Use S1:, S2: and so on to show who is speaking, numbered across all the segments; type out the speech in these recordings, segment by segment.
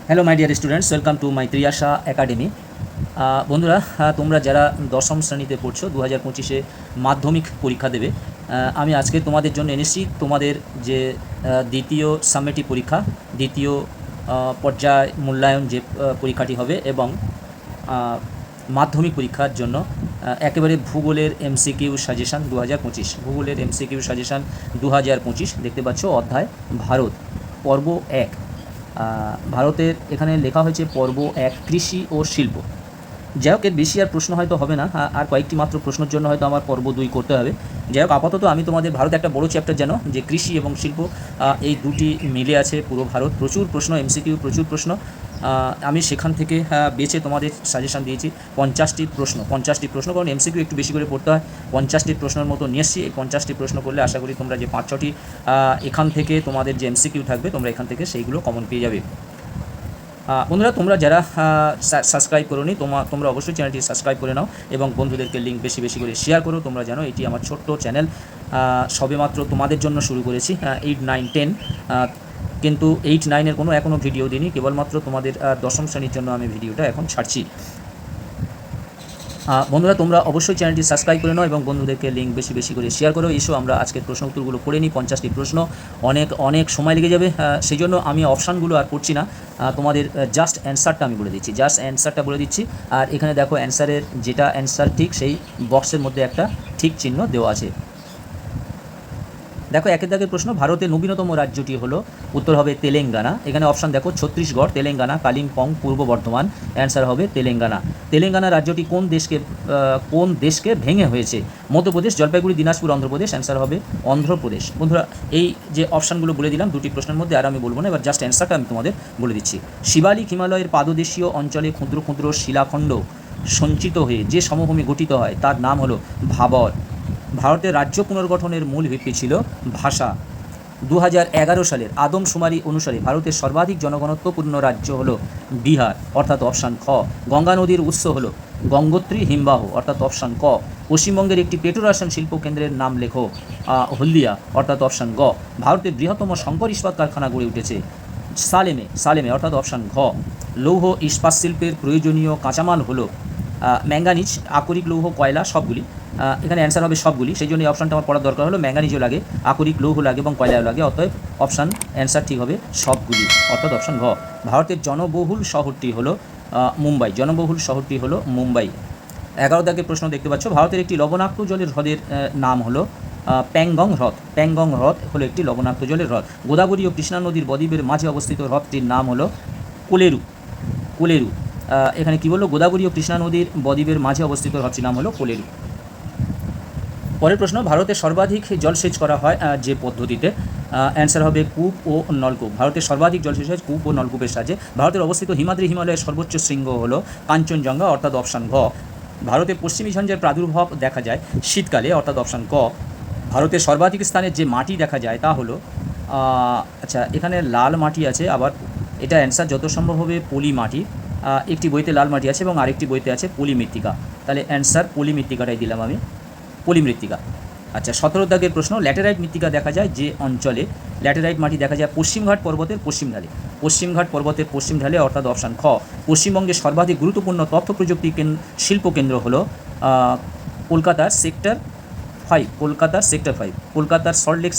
S1: Hello my dear students, welcome to my Triyasha academy. বন্ধুরা, তোমরা যারা দশম শ্রেণীতে পড়ছো, 2025-এ মাধ্যমিক পরীক্ষা দেবে, আমি আজকে তোমাদের জন্য এনেছি তোমাদের যে দ্বিতীয় সামেটিভ পরীক্ষা, দ্বিতীয় পর্যায় মূল্যায়ন যে পরীক্ষাটি হবে এবং মাধ্যমিক পরীক্ষার জন্য একেবারে ভূগোলের এমসিকিউ সাজেশান 2025, ভূগোলের এমসিকিউ সাজেশান 2025 দেখতে পাচ্ছ। অধ্যায় ভারত, পর্ব 1। ভারতের এখানে লেখা হয়েছে পর্ব 1 কৃষি ও শিল্প। যাই হোক, এর বেশি আর প্রশ্ন হয়তো হবে না, আর কয়েকটি মাত্র প্রশ্নের জন্য হয়তো আমার পর্ব 2 করতে হবে। যাই হোক, আপাতত আমি তোমাদের ভারত একটা বড় চ্যাপ্টার জানো যে কৃষি এবং শিল্প, এই দুটি মিলে আছে পুরো ভারত। প্রচুর প্রশ্ন, এমসিকিউ প্রচুর প্রশ্ন। আমি সেখান থেকে বেছে তোমাদের সাজেশান দিয়েছি 50টি প্রশ্ন, কারণ এমসিকিউ একটু বেশি করে পড়তে হয়। 50টি প্রশ্নের মতো নিয়ে এসেছি। এই 50টি প্রশ্ন করলে আশা করি তোমরা যে 5-6টি এখান থেকে তোমাদের যে এমসিকিউ থাকবে তোমরা এখান থেকে সেইগুলো কমন পেয়ে যাবে। বন্ধুরা, তোমরা যারা সাবস্ক্রাইব করোনি, তোমরা অবশ্যই চ্যানেলটি সাবস্ক্রাইব করে নাও এবং বন্ধুদেরকে লিঙ্ক বেশি বেশি করে শেয়ার করো। তোমরা জানো এটি আমার ছোট্ট চ্যানেল, সবেমাত্র তোমাদের জন্য শুরু করেছি। 8, 9, 10, কিন্তু 8, 9-এর এখনও ভিডিও দিইনি, কেবলমাত্র তোমাদের দশম শ্রেণীর জন্য আমি ভিডিওটা এখন ছাড়ছি। বন্ধুরা, তোমরা অবশ্যই চ্যানেলটি সাবস্ক্রাইব করে নাও এবং বন্ধুদেরকে লিঙ্ক বেশি বেশি করে শেয়ার করো। এসো আমরা আজকের প্রশ্ন উত্তরগুলো করে নিই। 50টি প্রশ্ন, অনেক সময় লেগে যাবে, সেই জন্য আমি অপশানগুলো আর করছি না। তোমাদের জাস্ট অ্যান্সারটা আমি বলে দিচ্ছি। আর এখানে দেখো অ্যান্সারের যেটা অ্যান্সার ঠিক সেই বক্সের মধ্যে একটা ঠিক চিহ্ন দেওয়া আছে। দেখো, একের দাগের প্রশ্ন, ভারতের নবীনতম রাজ্যটি হলো, উত্তর হবে তেলেঙ্গানা। এখানে অপশান দেখো, ছত্তিশগড়, তেলেঙ্গানা, কালিম্পং, পূর্ব বর্ধমান। অ্যান্সার হবে তেলেঙ্গানা। তেলেঙ্গানা রাজ্যটি কোন দেশকে ভেঙে হয়েছে? মধ্যপ্রদেশ, জলপাইগুড়ি, দিনাজপুর, অন্ধ্রপ্রদেশ। অ্যান্সার হবে অন্ধ্রপ্রদেশ। বন্ধুরা, এই যে অপশানগুলো বলে দিলাম দুটি প্রশ্নের মধ্যে, আর আমি বলবো না, এবার জাস্ট অ্যান্সারটা আমি তোমাদের বলে দিচ্ছি। শিবালিক হিমালয়ের পাদদেশীয় অঞ্চলে ক্ষুদ্র ক্ষুদ্র শিলাখণ্ড সঞ্চিত হয়ে যে সমভূমি গঠিত হয় তার নাম হলো ভাবর। ভারতের রাজ্য পুনর্গঠনের মূল ভিত্তি ছিল ভাষা। 2011 সালের আদমশুমারি অনুসারে ভারতের সর্বাধিক জনঘনত্বপূর্ণ রাজ্য হল বিহার, অর্থাৎ অপশান খ। গঙ্গা নদীর উৎস হল গঙ্গোত্রী হিমবাহ, অর্থাৎ অপশান ক। পশ্চিমবঙ্গের একটি পেট্রোরাসায়ন শিল্প কেন্দ্রের নাম লেখো, হলদিয়া, অর্থাৎ অপশান গ। ভারতের বৃহত্তম শঙ্কর ইস্পাত কারখানা গড়ে উঠেছে সালেমে, অর্থাৎ অপশান ঘ। লৌহ ইস্পাত শিল্পের প্রয়োজনীয় কাঁচামাল হল ম্যাঙ্গানিজ, আকরিক, লৌহ, কয়লা, সবগুলি। এখানে অ্যান্সার হবে সবগুলি, সেই জন্য এই অপশানটা আমার পড়ার দরকার হলো। ম্যাঙ্গানিজও লাগে, আকরিক লৌহ লাগে এবং কয়লাও লাগে, অতএব অপশান অ্যান্সার ঠিক হবে সবগুলি, অর্থাৎ অপশান ঘ। ভারতের জনবহুল শহরটি হলো মুম্বাই। 11 দাগের প্রশ্ন দেখতে পাচ্ছ, ভারতের একটি লবণাক্ত জলের হ্রদের নাম হলো প্যাংগং হ্রদ হলো একটি লবণাক্ত জলের হ্রদ। গোদাবরী ও কৃষ্ণা নদীর বদ্বীপের মাঝে অবস্থিত হ্রদটির নাম হলো কোলেরু। এখানে কি বললো? গোদাবরী ও কৃষ্ণা নদীর বদ্বীপের মাঝে অবস্থিত হ্রদটির নাম হলো কোলেরু। পরের প্রশ্ন, ভারতে সর্বাধিক জলসেচ করা হয় যে পদ্ধতিতে? অ্যান্সার হবে কূপ ও নলকূপ। ভারতের সর্বাধিক জলসেচ হয় কূপ ও নলকূপের সাহায্যে। ভারতের অবস্থিত হিমাদ্রি হিমালয়ের সর্বোচ্চ শৃঙ্গ হলো কাঞ্চনজঙ্ঘা, অর্থাৎ অপশান ঘ। ভারতে পশ্চিমী ঝঞ্ঝার প্রাদুর্ভাব দেখা যায় শীতকালে, অর্থাৎ অপশান ক। ভারতের সর্বাধিক স্থানে যে মাটি দেখা যায় তা হলো, আচ্ছা, এখানে লাল মাটি আছে, আবার এটা অ্যান্সার যত সম্ভব হবে পলি মাটি। একটি বইতে লাল মাটি আছে এবং আরেকটি বইতে আছে পলিমৃত্তিকা, তাহলে অ্যান্সার পলিমৃত্তিকাটাই দিলাম আমি, পলিমৃত্তিকা। আচ্ছা, 17 দাগের প্রশ্ন, ল্যাটেরাইট মৃত্তিকা দেখা যায় যে অঞ্চলে? ল্যাটেরাইট মাটি দেখা যায় পশ্চিমঘাট পর্বতের পশ্চিম ঢালে, অর্থাৎ অপশান খ। পশ্চিমবঙ্গের সর্বাধিক গুরুত্বপূর্ণ তথ্য প্রযুক্তি শিল্প কেন্দ্র হলো কলকাতার সেক্টর 5, কলকাতার সল্টলেক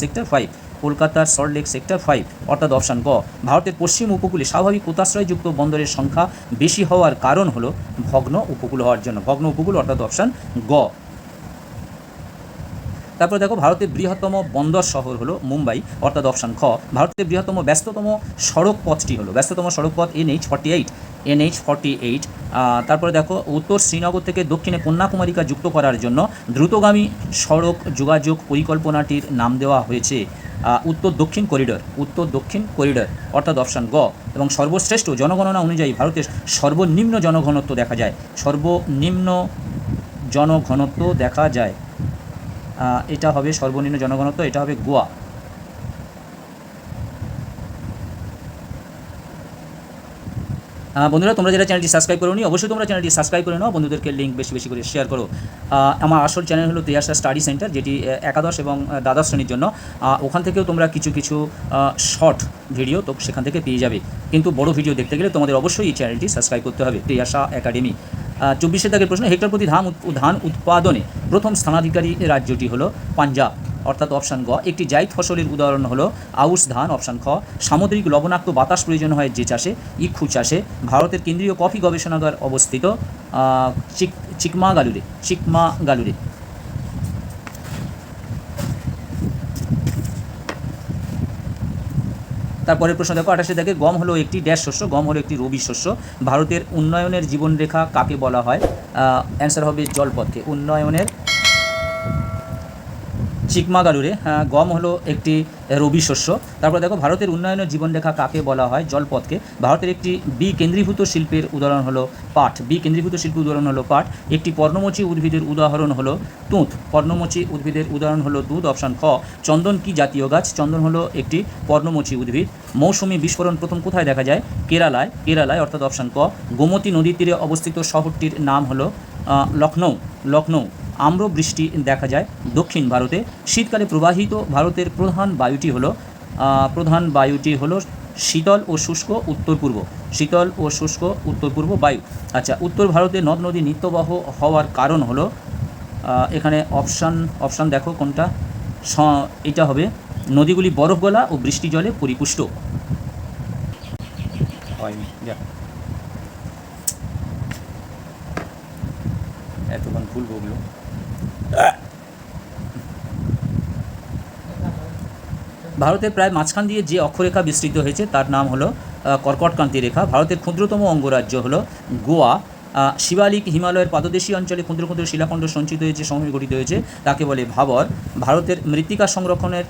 S1: সেক্টর 5, অর্থাৎ অপশান গ। ভারতের পশ্চিম উপকূলে স্বাভাবিক পোতাশ্রয়যুক্ত বন্দরের সংখ্যা বেশি হওয়ার কারণ হলো ভগ্ন উপকূল হওয়ার জন্য, অর্থাৎ অপশান গ। তারপরে দেখো, ভারতের বৃহত্তম বন্দর শহর হলো মুম্বাই, অর্থাৎ অপশান খ। ভারতের ব্যস্ততম সড়ক পথটি হলো, NH48। তারপরে দেখো, উত্তর শ্রীনগর থেকে দক্ষিণে কন্যাকুমারিকা যুক্ত করার জন্য দ্রুতগামী সড়ক যোগাযোগ পরিকল্পনাটির নাম দেওয়া হয়েছে উত্তর দক্ষিণ করিডর, অর্থাৎ অপশান গ। এবং সর্বশ্রেষ্ঠ জনগণনা অনুযায়ী ভারতের সর্বনিম্ন জনঘনত্ব দেখা যায়, এটা হবে সর্বনিম্ন জনঘনত্ব, এটা হবে গোয়া। বন্ধুরা, তোমরা যারা চ্যানেলটি সাবস্ক্রাইব করোনি অবশ্যই তোমরা চ্যানেলটি সাবস্ক্রাইব করে নাও, বন্ধুদেরকে লিঙ্ক বেশি বেশি করে শেয়ার করো। আমার আসল চ্যানেল হলো ত্রিয়াশা স্টাডি সেন্টার, যেটি একাদশ এবং দ্বাদশ শ্রেণীর জন্য। ওখান থেকেও তোমরা কিছু কিছু শর্ট ভিডিও তো সেখান থেকে পেয়ে যাবে, কিন্তু বড় ভিডিও দেখতে গেলে তোমাদের অবশ্যই এই চ্যানেলটি সাবস্ক্রাইব করতে হবে, ত্রিয়াশা একাডেমি। 24 দাগের প্রশ্ন, হেক্টর প্রতি ধান উৎপাদনে প্রথম স্থানাধিকারী রাজ্যটি হলো পাঞ্জাব, অর্থাৎ অপশান গ। একটি জায়দ ফসলের উদাহরণ হলো আউশ ধান, অপশান খ। সামুদ্রিক লবণাক্ত বাতাস প্রয়োজন হয় যে চাষে, ইক্ষু চাষে। ভারতের কেন্দ্রীয় কফি গবেষণাগার অবস্থিত চিকমাগালুরে। তারপরের প্রশ্ন দেখো, 28 দেখে, গম হলো একটি ড্যাশ শস্য, গম হলো একটি রবি শস্য। ভারতের উন্নয়নের জীবনরেখা কাকে বলা হয়? অ্যান্সার হবে জলপথকে। উন্নয়নের চিকমাগালুরে। গম হলো একটি রবি শস্য। তারপর দেখো, ভারতের উন্নয়নের জীবনরেখা কাকে বলা হয়? জলপথকে। ভারতের একটি কেন্দ্রীভূত শিল্পের উদাহরণ হলো পাট। কেন্দ্রীভূত শিল্পের উদাহরণ হলো পাট। একটি পর্ণমোচী উদ্ভিদের উদাহরণ হলো তুঁত। পর্ণমোচী উদ্ভিদের উদাহরণ হলো তুঁত, অপশান খ। চন্দন কি জাতীয় গাছ? চন্দন হলো একটি পর্ণমোচী উদ্ভিদ। মৌসুমী বিস্ফোরণ প্রথম কোথায় দেখা যায়? কেরালায়, অর্থাৎ অপশান ক। গোমতী নদীর তীরে অবস্থিত শহরটির নাম হলো লখনৌ। আম্রবৃষ্টি দেখা যায় দক্ষিণ ভারতে। শীতকালে প্রবাহিত ভারতের প্রধান বায়ুটি হলো শীতল ও শুষ্ক উত্তর পূর্ব বায়ু। আচ্ছা, উত্তর ভারতে নদ নদী নিত্যবহ হওয়ার কারণ হলো, এখানে অপশান দেখো কোনটা, এটা হবে নদীগুলি বরফ গলা ও বৃষ্টি জলে পরিপুষ্ট। এতক্ষণ ভুল বললো। ভারতের প্রায় মাঝখান দিয়ে যে অক্ষরেখা বিস্তৃত হয়েছে তার নাম হলো কর্কটক্রান্তি রেখা। ভারতের ক্ষুদ্রতম অঙ্গরাজ্য হলো গোয়া। শিবালিক হিমালয়ের পাদদেশী অঞ্চলে ক্ষুদ্র ক্ষুদ্র শিলাখণ্ড সঞ্চিত হয়েছে, সমূহে গঠিত হয়েছে, তাকে বলে ভাবর। ভারতের মৃত্তিকা সংরক্ষণের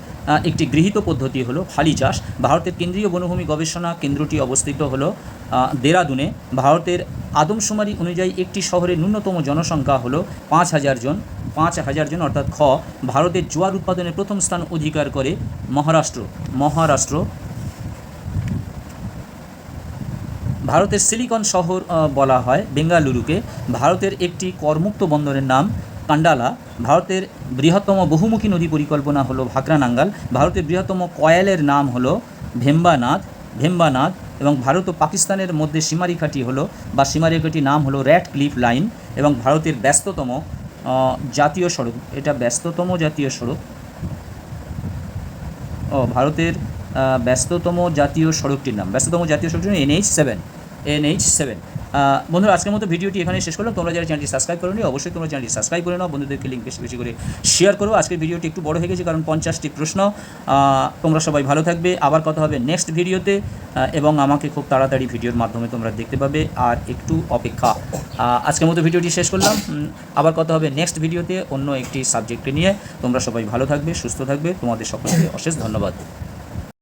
S1: একটি গৃহীত পদ্ধতি হলো ফালি চাষ। ভারতের কেন্দ্রীয় বনভূমি গবেষণা কেন্দ্রটি অবস্থিত হলো দেরাদুনে। ভারতের আদমশুমারি অনুযায়ী একটি শহরের ন্যূনতম জনসংখ্যা হলো 5,000 জন, অর্থাৎ খ। ভারতের জোয়ার উৎপাদনের প্রথম স্থান অধিকার করে মহারাষ্ট্র। ভারতের সিলিকন শহর বলা হয় বেঙ্গালুরুকে। ভারতের একটি করমুক্ত বন্দরের নাম কান্ডালা। ভারতের বৃহত্তম বহুমুখী নদী পরিকল্পনা হলো ভাকরানাঙ্গাল। ভারতের বৃহত্তম কয়েলের নাম হলো ভেম্বানাদ। এবং ভারত ও পাকিস্তানের মধ্যে সীমারেখাটির নাম হলো র্যাট ক্লিফ লাইন। এবং ভারতের ব্যস্ততম জাতীয় সড়ক, এটা ব্যস্ততম জাতীয় সড়ক, ভারতের ব্যস্ততম জাতীয় সড়কটির নাম NH7। বন্ধুরা, আজকের মতো ভিডিওটি এখানে শেষ করলাম। তোমরা যারা চ্যানেলটি সাবস্ক্রাইব করোনি অবশ্যই তোমরা চ্যানেলটি সাবস্ক্রাইব করে নাও, বন্ধুদেরকে লিঙ্ক বেশি বেশি করে শেয়ার করো। আজকের ভিডিওটি একটু বড় হয়ে গেছে কারণ 50টি প্রশ্ন। তোমরা সবাই ভালো থাকবে, আবার কথা হবে নেক্সট ভিডিওতে, এবং আমাকে খুব তাড়াতাড়ি ভিডিওর মাধ্যমে তোমরা দেখতে পাবে, আর একটু অপেক্ষা। আজকের মতো ভিডিওটি শেষ করলাম, আবার কথা হবে নেক্সট ভিডিওতে অন্য একটি সাবজেক্টকে নিয়ে। তোমরা সবাই ভালো থাকবে, সুস্থ থাকবে, তোমাদের সকলকে অশেষ ধন্যবাদ।